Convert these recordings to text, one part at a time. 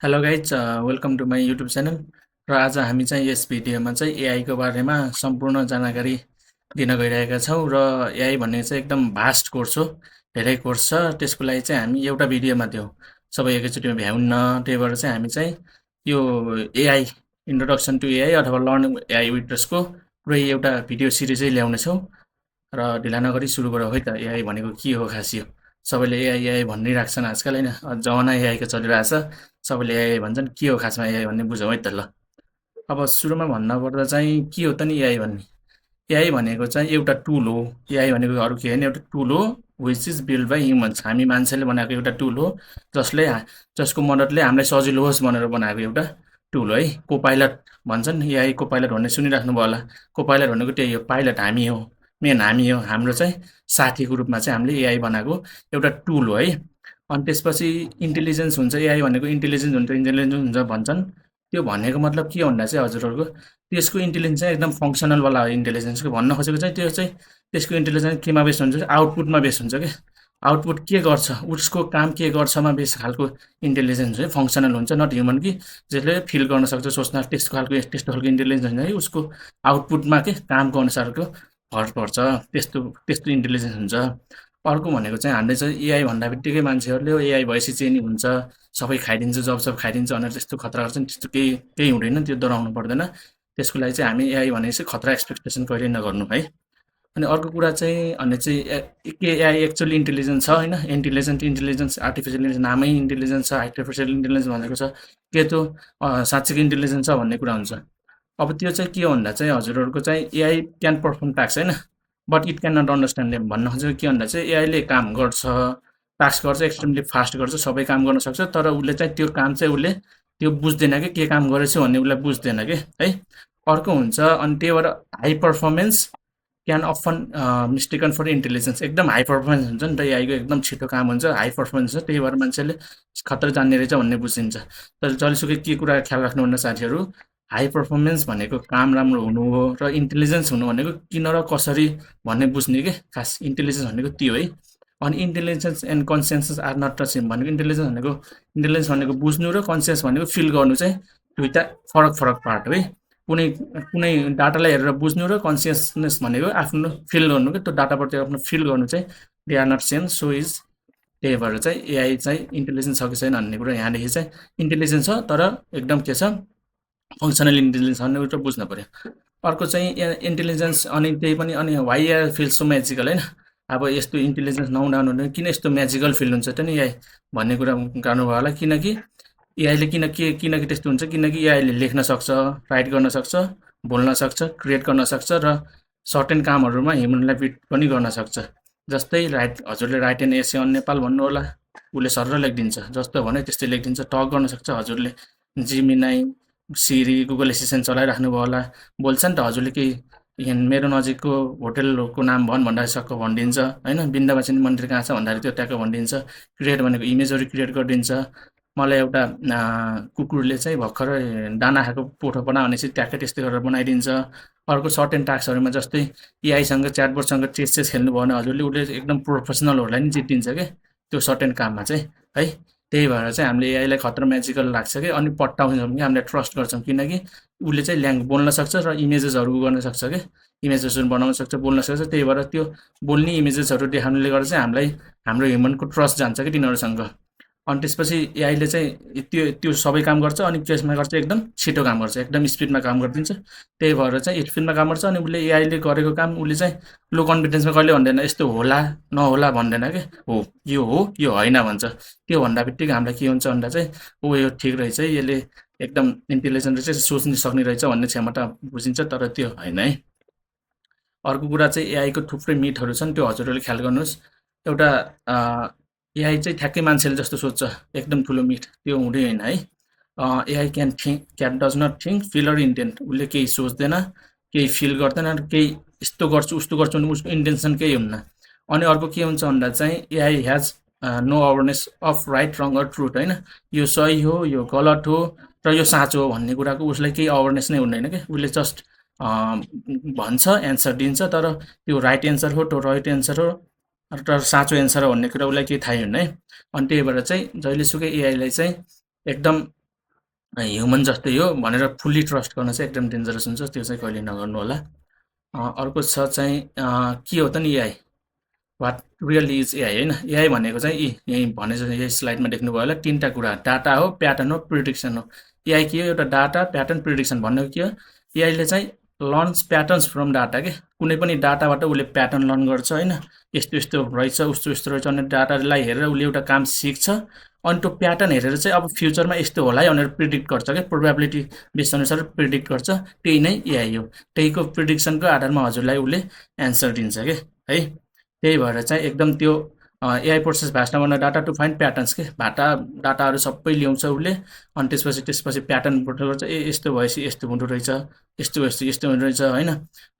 Hello guys, welcome to my YouTube channel. र आज हामी चाहिँ यस भिडियोमा चाहिँ एआईको बारेमा सम्पूर्ण जानकारी दिन गइरहेका छौँ। र एआई भन्ने चाहिँ एकदम भास्ट कोर्स हो, धेरै कोर्स छ। त्यसको लागि चाहिँ हामी एउटा भिडियोमा त्यो सबै एकैचोटिमा भ्याउन्न। त्यही भएर चाहिँ हामी चाहिँ यो एआई इन्ट्रोडक्सन टु एआई अथवा लर्निङ एआई विथ पुरै एउटा भिडियो सिरिजै ल्याउनेछौँ। र ढिला नगरी सुरु गरौँ है त। एआई भनेको के हो खास? यो सबैले एआई एआई भनिरहेको छन् आजकल, होइन? जमाना एआईको चलिरहेछ, सबैले एआई भन्छन्। के हो खासमा एआई भन्ने बुझौँ है त। ल, अब सुरुमा भन्नुपर्दा चाहिँ के हो त नि एआई भन्ने? एआई भनेको चाहिँ एउटा टुल हो। एआई भनेको अरू के होइन, एउटा टुल हो which is build by humans. हामी मान्छेले बनाएको एउटा टुल हो, जसको मद्दतले हामीलाई सजिलो होस् भनेर बनाएको एउटा टुल हो है। को पाइलट भन्छन्, एआई को पाइलट भन्ने सुनिराख्नु भयो होला। को पाइलट भनेको त्यही हो, पाइलट हामी हो, मेन हामी हो। हाम्रो चाहिँ साथीको रूपमा चाहिँ हामीले एआई बनाएको एउटा टुल हो है। अनि त्यसपछि इन्टेलिजेन्स हुन्छ। एआई भनेको इन्टेलिजेन्स हुन्छ भन्छन्। त्यो भनेको मतलब के भन्दा चाहिँ हजुरहरूको त्यसको इन्टेलिजेन्स चाहिँ एकदम फङ्सनलवाला हो। इन्टेलिजेन्सको भन्न खोजेको चाहिँ त्यो चाहिँ त्यसको इन्टेलिजेन्स केमा बेस हुन्छ? आउटपुटमा बेस हुन्छ क्या। आउटपुट के गर्छ, उसको काम के गर्छमा बेस खालको इन्टेलिजेन्स है, फङ्सनल हुन्छ। नट ह्युमन कि जसले फिल गर्न सक्छ, सोच्न, त्यस्तो खालको इन्टेलिजेन्स होइन है। उसको आउटपुटमा के कामको अनुसारको भर पर्छ, त्यस्तो त्यस्तो इन्टेलिजेन्स हुन्छ। अर्को भनेको चाहिँ हामीले चाहिँ एआई भन्दा बित्तिकै मान्छेहरूले एआई भएपछि चाहिँ नि हुन्छ, सबै खाइदिन्छ, जब खाइदिन्छ भनेर त्यस्तो खतरा गर्छ नि। त्यस्तो केही केही हुँदैन, त्यो डराउनु पर्दैन। त्यसको लागि चाहिँ हामी एआई भनेपछि खतरा एक्सपेक्टेसन कहिले नगर्नु है। अनि अर्को कुरा चाहिँ अनि चाहिँ के एआई एक्चुअली इन्टेलिजेन्स छ होइन? इन्टेलिजेन्स आर्टिफिसियल इन्टेलिजेन्स नामै इन्टेलिजेन्स छ, आर्टिफिसियल इन्टेलिजेन्स भनेको छ। के त्यो साँच्चीको इन्टेलिजेन्स छ भन्ने कुरा हुन्छ। अब त्यो चाहिँ के हो भन्दा चाहिँ हजुरहरूको चाहिँ एआई क्यान पर्फर्म टास्क होइन, but it can not understand them. भन्न खोजेको के भन्दा चाहिँ एआईले काम गर्छ, टास्क गर्छ, एक्सट्रिमली फास्ट गर्छ, सबै काम गर्न सक्छ। तर उसले चाहिँ त्यो काम चाहिँ उसले त्यो बुझ्दैन कि के काम गरेछु भन्ने उसलाई बुझ्दैन कि है। अर्को हुन्छ, अनि त्यही भएर high performance can often mistaken for intelligence. एकदम हाई पर्फर्मेन्स हुन्छ नि त एआईको, एकदम छिटो काम हुन्छ, हाई पर्फर्मेन्स हुन्छ। त्यही भएर मान्छेले खतरा जान्ने रहेछ भन्ने बुझिन्छ। तर जहिलेसुकै के कुरा ख्याल राख्नु भन्दा साथीहरू, हाई पर्फर्मेन्स भनेको काम राम्रो हुनु हो, र इन्टेलिजेन्स हुनु भनेको किन र कसरी भन्ने बुझ्ने के खास इन्टेलिजेन्स भनेको त्यो है। अनि intelligence and conscience are not the same भनेको इन्टेलिजेन्स भनेको बुझ्नु र कन्सियस भनेको फिल गर्नु चाहिँ दुईवटा फरक फरक पार्ट हो है। कुनै कुनै डाटालाई हेरेर बुझ्नु र कन्सियसनेस भनेको आफ्नो फिल गर्नु कि त्यो डाटाप्रति आफ्नो फिल गर्नु चाहिँ they are not same. So is त्यही भएर चाहिँ एआई चाहिँ इन्टेलिजेन्स छ कि छैन भन्ने कुरा यहाँदेखि चाहिँ इन्टेलिजेन्स छ, तर एकदम के छ, फङ्सनल इन्टेलिजेन्स भन्ने कुरा बुझ्नु पऱ्यो। अर्को चाहिँ इन्टेलिजेन्स, अनि त्यही पनि अनि why AI feel so magical होइन? अब यस्तो इन्टेलिजेन्स नहुँदा किन यस्तो म्याजिकल फिल हुन्छ त नि एआई भन्ने कुरा गर्नुभयो होला। किनकि एआईले किनकि त्यस्तो हुन्छ, किनकि एआईले लेख्न सक्छ, राइट गर्न सक्छ, बोल्न सक्छ, क्रिएट गर्न सक्छ, र सर्टेन कामहरूमा ह्युमनलाई बिट पनि गर्न सक्छ। जस्तै हजुरले write an essay on Nepal भन्नु होला, उसले सरर लेखिदिन्छ, जस्तो भन्यो त्यस्तै लेखिदिन्छ। टक गर्न सक्छ हजुरले, जिमिनाई, सिरी, गुगल एसिस्टेन्ट चलाइराख्नु भयो होला, बोल्छ नि त हजुरले केही यहाँ मेरो नजिकको होटलको नाम भन्दा सक्क भनिदिन्छ होइन। बिन्दावासिनी मन्दिर कहाँ छ भन्दाखेरि त्यो ट्याक्क भनिदिन्छ। क्रिएट भनेको इमेजहरू क्रिएट गरिदिन्छ। मलाई एउटा कुकुरले चाहिँ भर्खरै दाना खाएको पोथो बना भनेपछि ट्याक्कै त्यस्तै गरेर बनाइदिन्छ। अर्को सर्टेन टास्कहरूमा जस्तै एआईसँग च्याटबोटसँग चेस खेल्नुभयो भने हजुरले उसले एकदम प्रोफेसनलहरूलाई नि जितिन्छ क्या त्यो सर्टेन काममा चाहिँ है। त्यही भएर चाहिँ हामीले एआईलाई खतरा म्याजिकल लाग्छ कि, अनि पट्टाउँछौँ कि हामीले ट्रस्ट गर्छौँ, किनकि उसले चाहिँ बोल्न सक्छ र इमेजेसहरू गर्न सक्छ क्या, इमेजेसहरू बनाउन सक्छ, बोल्न सक्छ। त्यही भएर त्यो बोल्ने इमेजेसहरू देखाउनुले गर्दा चाहिँ हामीलाई हाम्रो ह्युमनको ट्रस्ट जान्छ कि तिनीहरूसँग। अनि त्यसपछि एआईले चाहिँ त्यो सबै काम गर्छ, अनि केसमा गर्छ एकदम छिटो काम गर्छ, एकदम स्पिडमा काम गरिदिन्छ। त्यही भएर चाहिँ स्पिडमा काम गर्छ। अनि उसले एआईले गरेको काम उसले चाहिँ लो कन्फिडेन्समा कहिले भन्दैन, यस्तो होला नहोला भन्दैन कि, हो यो होइन भन्छ। त्यो भन्दा बित्तिकै हामीलाई के हुन्छ भन्दा चाहिँ ओ यो ठिक रहेछ है, यसले एकदम इन्टेलिजेन्ट रहेछ, सोच्न सक्ने रहेछ भन्ने क्षमता बुझिन्छ। तर त्यो होइन है। अर्को कुरा चाहिँ एआईको थुप्रै मिथहरू छन्, त्यो हजुरहरूले ख्याल गर्नुहोस्। एउटा एआई चाहिँ ठ्याक्कै मान्छेले जस्तो सोच्छ, एकदम ठुलो मिथ, त्यो हुँदै होइन है। AI can does not think, feel or intent. उसले केही सोच्दैन, केही फिल गर्दैन, केही यस्तो गर्छु उस्तो गर्छु भने उसको इन्टेन्सन केही हुन्न। अनि अर्को के हुन्छ भन्दा चाहिँ AI has no awareness of right wrong or truth होइन। यो सही हो, यो गलत हो, र यो साँचो हो भन्ने कुराको उसलाई केही अवेरनेस नै हुँदैन क्या। उसले जस्ट भन्छ, एन्सर दिन्छ, तर त्यो राइट एन्सर हो, त्यो राइट एन्सर हो, र साँचो एन्सर हो भन्ने कुरा उसलाई केही थाहै हुन्न है। अनि त्यही भएर चाहिँ जहिलेसुकै एआईलाई चाहिँ एकदम ह्युमन जस्तै हो भनेर फुल्ली ट्रस्ट गर्न चाहिँ एकदम डेन्जरस हुन्छ, त्यो चाहिँ कहिले नगर्नु होला। अर्को छ चाहिँ के हो त नि AI, what really is AI होइन। एआई भनेको चाहिँ यहीँ भने जस्तो यही स्लाइडमा देख्नुभयो होला, तिनवटा कुरा, डाटा हो, प्याटर्न हो, प्रिडिक्सन हो। एआई के हो, एउटा डाटा, प्याटर्न, प्रिडिक्सन भनेको के हो, एआईले चाहिँ लर्न्स प्याटर्न्स फ्रम डाटा के, कुनै पनि डाटाबाट उसले प्याटर्न लर्न गर्छ होइन, यस्तो यस्तो रहेछ उस्तो यस्तो रहेछ, अनि डाटालाई हेरेर उसले एउटा काम सिक्छ, अनि त्यो प्याटर्न हेरेर चाहिँ अब फ्युचरमा यस्तो होला है भनेर प्रिडिक्ट गर्छ क्या, प्रोबेबिलिटी बेस अनुसार प्रिडिक्ट गर्छ, त्यही नै एआई हो। त्यहीको प्रिडिक्सनको आधारमा हजुरलाई उसले एन्सर दिन्छ क्या है। त्यही भएर चाहिँ एकदम त्यो एआई प्रोसेस भास्ट नभन्दा डाटा टु फाइन्ड प्याटर्न्स के, डाटाहरू सबै ल्याउँछ उसले, अनि त्यसपछि प्याटर्न गर्छ, ए यस्तो भएपछि यस्तो हुँदो रहेछ, यस्तो भएपछि यस्तो हुँदो रहेछ होइन।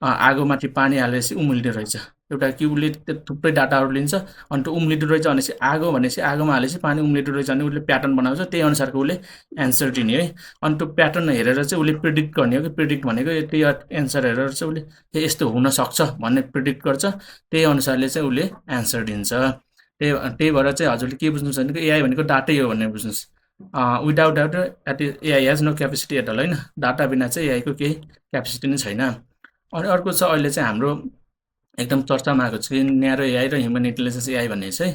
आगोमाथि पानी हालेपछि उम्लिँदो रहेछ, एउटा कि उसले त्यो थुप्रै डाटाहरू लिन्छ, अनि त्यो उम्लिँदो रहेछ भनेपछि आगो भनेपछि आगोमा हालेपछि पानी उम्लिँदो रहेछ भने उसले प्याटर्न बनाउँछ, त्यही अनुसारको उसले एन्सर दिने है। अनि त्यो प्याटर्न हेरेर चाहिँ उसले प्रिडिक्ट गर्ने हो कि, प्रिडिक्ट भनेको त्यही एन्सर हेरेर चाहिँ उसले यस्तो हुनसक्छ भन्ने प्रिडिक्ट गर्छ, त्यही अनुसारले चाहिँ उसले एन्सर दिन्छ। त्यही भएर चाहिँ हजुरले के बुझ्नु छ भने एआई भनेको डाटै हो भन्ने बुझ्नुहोस्। Without data at AI has no capacity at all होइन, डाटा बिना चाहिँ एआईको केही क्यापेसिटी नै छैन। अनि अर्को छ अहिले चाहिँ हाम्रो एकदम चर्चामा आएको छ कि न्यारो एआई र ह्युमन इन्टेलिजेन्स एआई भन्ने चाहिँ।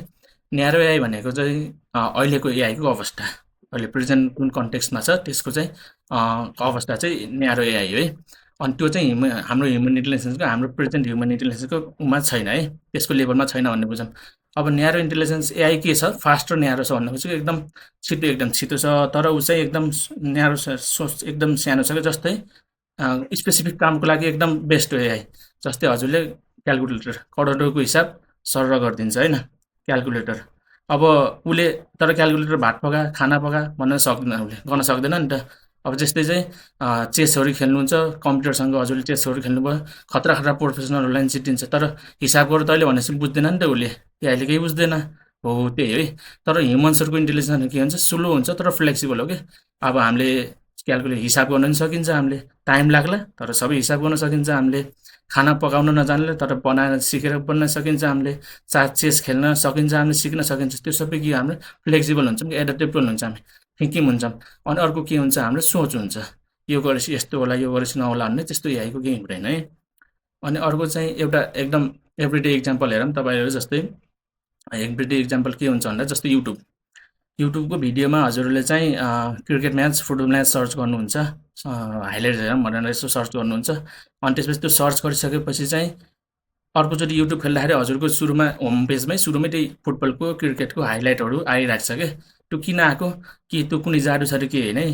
न्यारो एआई भनेको चाहिँ अहिलेको एआईको अवस्था, अहिले प्रेजेन्ट कुन कन्टेक्स्टमा छ त्यसको चाहिँ अवस्था चाहिँ न्यारो एआई हो है। अनि त्यो चाहिँ हाम्रो ह्युमन इन्टेलिजेन्सको, हाम्रो प्रेजेन्ट ह्युमन इन्टेलिजेन्सको उमा छैन है, त्यसको लेभलमा छैन भन्ने बुझौँ। अब न्यारो इन्टेलिजेन्स एआई के छ, फास्ट र न्यारो छ भन्ने खोजेको, एकदम छिटो छ, तर ऊ चाहिँ एकदम न्यारो छ, सोच एकदम सानो छ क्या, जस्तै स्पेसिफिक कामको लागि एकदम बेस्ट हो एआई। जस्तै हजुरले क्यालकुलेटर करोडौँको हिसाब सरर गरिदिन्छ होइन क्यालकुलेटर। अब उसले तर क्यालकुलेटर भात पका खाना पका भन्न सक्दैन, उसले गर्न सक्दैन नि त। अब त्यस्तै चाहिँ चेसहरू खेल्नुहुन्छ, कम्प्युटरसँग हजुरले चेसहरू खेल्नुभयो, खतरा खतरा प्रोफेसनलहरूलाई पनि जितिन्छ, तर हिसाब गरेर तैँले भनेपछि बुझ्दैन नि त उसले, एआईले केही बुझ्दैन हो, त्यही है। तर ह्युमन्सहरूको इन्टेलिजेन्स के हुन्छ, स्लो हुन्छ तर फ्लेक्सिबल हो कि। अब हामीले क्यालकुलेट हिसाब गर्न पनि सकिन्छ, हामीले टाइम लाग्ला तर सबै हिसाब गर्न सकिन्छ, हामीले खाना पकाउन नजान्ने तर बनाएर सिकेर बन्न सकिन्छ, हामीले चेस खेल्न सकिन्छ, हामीले सिक्न सकिन्छ, त्यो सबै के हाम्रो फ्लेक्सिबल हुन्छौँ कि, एडप्टेबल हुन्छ, हामी थिङ्किङ हुन्छौँ। अनि अर्को के हुन्छ, हाम्रो सोच हुन्छ, यो गरेपछि यस्तो होला यो गरेपछि नहोला भन्ने, त्यस्तो एआईको केही हुँदैन है। अनि अर्को चाहिँ एउटा एकदम एभ्रिडे इक्जाम्पल हेरौँ तपाईँहरू, जस्तै एभ्रिडे इक्जाम्पल के हुन्छ भन्दा जस्तै युट्युबको भिडियोमा हजुरले चाहिँ cricket match, football match search गर्नुहुन्छ, हाइलाइट हेरौँ भनेर यसो सर्च गर्नुहुन्छ, अनि त्यसपछि त्यो सर्च गरिसकेपछि चाहिँ अर्कोचोटि युट्युब खोल्दाखेरि हजुरको सुरुमा होम पेजमै सुरुमै त्यही फुटबलको क्रिकेटको हाइलाइटहरू आइरहेको छ क्या। त्यो किन आएको, कि त्यो कुनै जादु छ केही होइन है,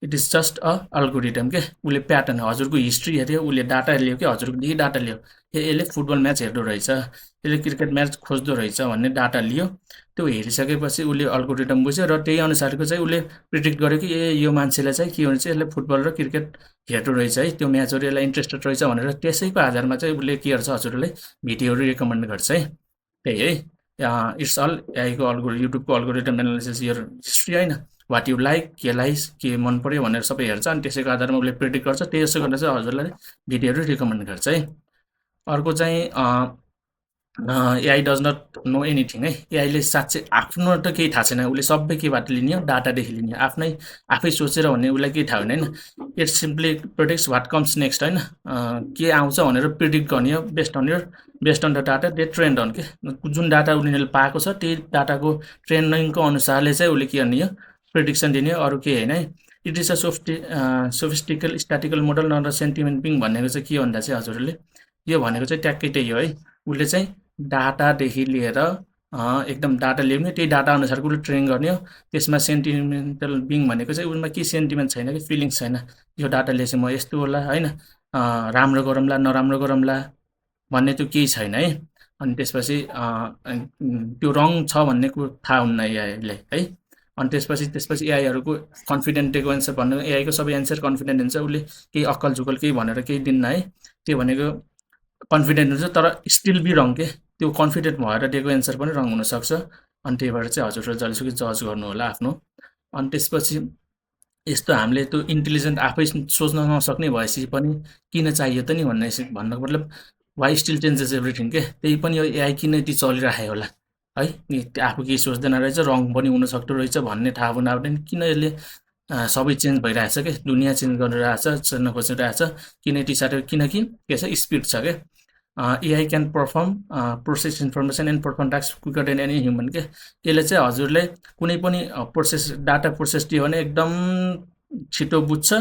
it is just a algorithm के। उसले प्याटर्न हजुरको हिस्ट्री हेऱ्यो, उसले डाटा लियो कि हजुरको यही डाटा लियो, यसले फुटबल म्याच हेर्दो रहेछ, यसले क्रिकेट म्याच खोज्दो रहेछ भन्ने डाटा लियो, त्यो हेरिसकेपछि उसले अल्गोरिदम बुझ्यो र त्यही अनुसारको चाहिँ उसले प्रिडिक्ट गर्यो कि यो मान्छेलाई चाहिँ के हुन्छ, यसले फुटबल र क्रिकेट हेर्दो रहेछ है, त्यो म्याचहरू यसलाई इन्ट्रेस्टेड रहेछ भनेर त्यसैको आधारमा चाहिँ उसले के गर्छ, हजुरलाई भिडियोहरू रेकमेन्ड गर्छ है, त्यही है। इट्स अल एआईको युट्युबको अल्गोरिदम एनालिसिस यर हिस्ट्री होइन, वाट यु लाइक, के मन पऱ्यो भनेर सबै हेर्छ, अनि त्यसैको आधारमा उसले प्रिडिक्ट गर्छ, त्यसो गरेर चाहिँ हजुरलाई भिडियोहरू रिकमेन्ड गर्छ है। अर्को चाहिँ AI does not know anything है, एआईले साँच्चै आफ्नो त केही थाहा छैन, उसले सबै केबाट लिने हो, डाटादेखि लिने हो, आफै सोचेर भन्ने उसलाई केही थाहा हुने होइन। It's simply predicts what comes next होइन, के आउँछ भनेर प्रिडिक्ट गर्ने हो, based on the data they trained on के, जुन डाटा उनीहरूले पाएको छ त्यही डाटाको ट्रेनिङको अनुसारले चाहिँ उसले के गर्ने हो, प्रिडिक्सन दिने हो, अरू केही होइन है। इट इज अ सोफिस्टिकल स्ट्याटिकल मोडल न र सेन्टिमेन्ट बिङ भनेको चाहिँ के भन्दा चाहिँ हजुरले यो भनेको चाहिँ ट्याक्कै त्यही हो है। उसले चाहिँ डाटादेखि लिएर एकदम डाटा ल्याउने, त्यही डाटा अनुसारको उसले ट्रेन गर्ने हो। त्यसमा सेन्टिमेन्टल बिङ भनेको चाहिँ उसमा केही सेन्टिमेन्ट छैन कि, फिलिङ्स छैन, यो डाटा लिएपछि म यस्तो होला होइन, राम्रो गरौँला नराम्रो गरौँला भन्ने त्यो केही छैन है। अनि त्यसपछि त्यो रङ छ भन्ने कुरो थाहा हुन्न एआईलाई है। अनि त्यसपछि एआईहरूको कन्फिडेन्ट दिएको एन्सर भन्नु, एआईको सबै एन्सर कन्फिडेन्ट हुन्छ, उसले केही अक्कल झुकल केही भनेर केही दिन्न है, त्यो भनेको कन्फिडेन्ट हुन्छ तर स्टिल बी रङ के, त्यो कन्फिडेन्ट भएर दिएको एन्सर पनि रङ हुनसक्छ। अनि त्यही भएर चाहिँ हजुरले जहिलेसुकै जज गर्नु होला आफ्नो। अनि त्यसपछि यस्तो हामीले त्यो इन्टेलिजेन्ट आफै सोच्न नसक्ने भएपछि पनि किन चाहियो त नि भन्नको मतलब वाइ स्टिल चेन्जेस एभ्रिथिङ के, त्यही पनि यो एआई किन यति चलिरहेको होला है, नि आफू केही सोच्दैन रहेछ, रङ पनि हुनसक्दो रहेछ भन्ने थाहा हुँदा पनि किन यसले सबै चेन्ज भइरहेछ क्या, दुनियाँ चेन्ज गरिरहेछ, चेन्ज खोजिरहेछ। किन यति साह्रो? किनकि के छ, स्पिड छ क्या। AI can perform process information and perform task quicker than any human के। यसले चाहिँ हजुरले कुनै पनि डाटा प्रोसेस दियो भने एकदम छिटो बुझ्छ,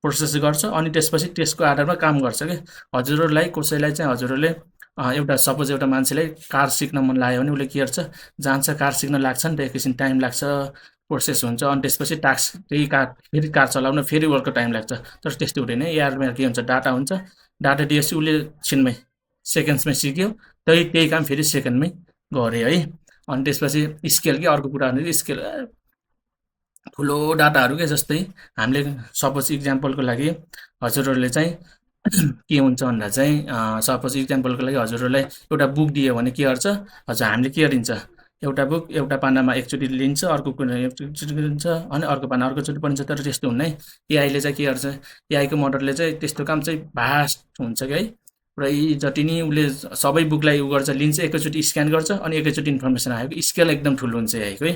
प्रोसेस गर्छ, अनि त्यसपछि त्यसको आधारमा काम गर्छ कि। हजुरहरूलाई कसैलाई चाहिँ हजुरहरूले एउटा सपोज एउटा मान्छेलाई कार सिक्न मन लाग्यो भने उसले के गर्छ, जान्छ कार सिक्न लाग्छ नि त, एकैछिन टाइम लाग्छ, प्रोसेस हुन्छ, अनि त्यसपछि टास्क त्यही कार फेरि कार चलाउन फेरि अर्को टाइम लाग्छ। तर त्यस्तो हुँदैन, एआरमा के हुन्छ, डाटा हुन्छ, डाटा दिएपछि उसले छिनमै सेकेन्ड्समै सिक्यो, त्यही काम फेरि सेकेन्डमै गऱ्यो है। अनि त्यसपछि स्केल के अर्को कुरा भनेको स्केल, ठुलो डाटाहरू के, जस्तै हामीले सपोज इक्जाम्पलको लागि हजुरहरूले चाहिँ के हुन्छ भन्दा चाहिँ सपोज इक्जाम्पलको लागि हजुरहरूलाई एउटा बुक दियो भने के गर्छ, हजुर हामीले के गरिन्छ, एउटा बुक एउटा पानामा एकचोटि लिन्छ, अर्को कुना एकचोटि लिन्छ, अनि अर्को पाना अर्कोचोटि पढिन्छ। तर त्यस्तो हुन्न है, एआईले चाहिँ के गर्छ, एआईको मोडलले चाहिँ त्यस्तो काम चाहिँ भास्ट हुन्छ कि है, पुरै जति नि उसले सबै बुकलाई उ गर्छ, लिन्छ, एकैचोटि स्क्यान गर्छ, अनि एकैचोटि इन्फर्मेसन आएको, स्केल एकदम ठुलो हुन्छ एआईको है।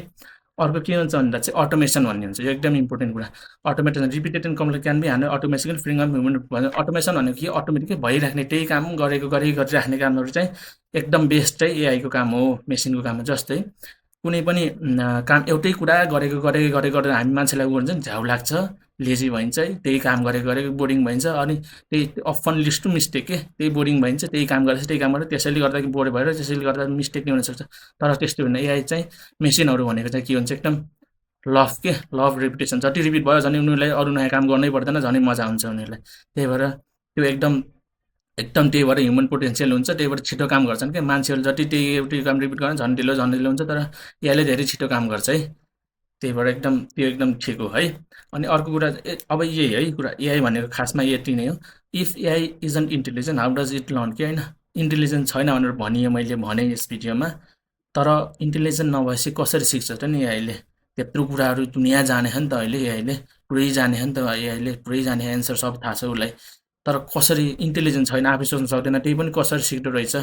अर्को के हुन्छ भन्दा चाहिँ अटोमेसन भन्ने हुन्छ, यो एकदम इम्पोर्टेन्ट कुरा। Automation repeated and complex can be handle automatically freeing of human भन्ने। अटोमेसन भनेको के, अटोमेटिकै भइराख्ने त्यही काम गरिराख्ने कामहरू चाहिँ एकदम बेस्ट चाहिँ एआईको काम हो, मेसिनको काम हो। जस्तै कुनै पनि काम एउटै कुरा गरेर हामी मान्छेलाई उ हुन्छ नि, झ्याउ लाग्छ, लेजी भइन्छ है, त्यही काम गरेको बोरिङ भइन्छ, अनि त्यही अफन लिस्ट टु मिस्टेक के, त्यही बोरिङ भइन्छ, त्यही काम गरेर त्यसैले गर्दा बोर भएर त्यसैले गर्दा मिस्टेक नै हुनसक्छ। तर त्यस्तो हुँदैन, एआई चाहिँ मेसिनहरू भनेको चाहिँ के हुन्छ, एकदम लभ रिपिटेसन, जति रिपिट भयो झन् उनीहरूलाई अरू नयाँ काम गर्नै पर्दैन, झनै मजा हुन्छ उनीहरूलाई। त्यही भएर त्यो एकदम त्यही भएर ह्युमन पोटेन्सियल हुन्छ, त्यही भएर छिटो काम गर्छन् क्या। मान्छेहरूले जति त्यही एउटै काम रिपिट गर्न झन् ढिलो हुन्छ, तर एआईले धेरै छिटो काम गर्छ है। त्यही भएर त्यो एकदम ठिक हो है। अनि अर्को कुरा अब यही है कुरा, एआई भनेको खासमा यति नै हो। If AI isn't intelligent how does it learn, कि होइन, इन्टेलिजेन्ट छैन भनेर भनियो, मैले भने यस भिडियोमा। तर इन्टेलिजेन्ट नभएपछि कसरी सिक्छ त नि एआईले? त्यत्रो कुराहरू दुनियाँ जाने हो नि त अहिले, एआईले पुरै जाने हो नि त, एआईले पुरै जाने, एन्सर सब थाहा छ उसलाई। तर कसरी इन्टेलिजेन्ट छैन, आफै सोच्न सक्दैन, त्यही पनि कसरी सिक्दो रहेछ,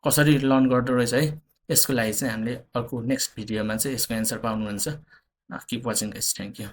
कसरी लर्न गर्दो रहेछ है। यसको लागि चाहिँ हामीले अर्को नेक्स्ट भिडियोमा चाहिँ यसको एन्सर पाउनुहुन्छ। Keep watching guys, thank you.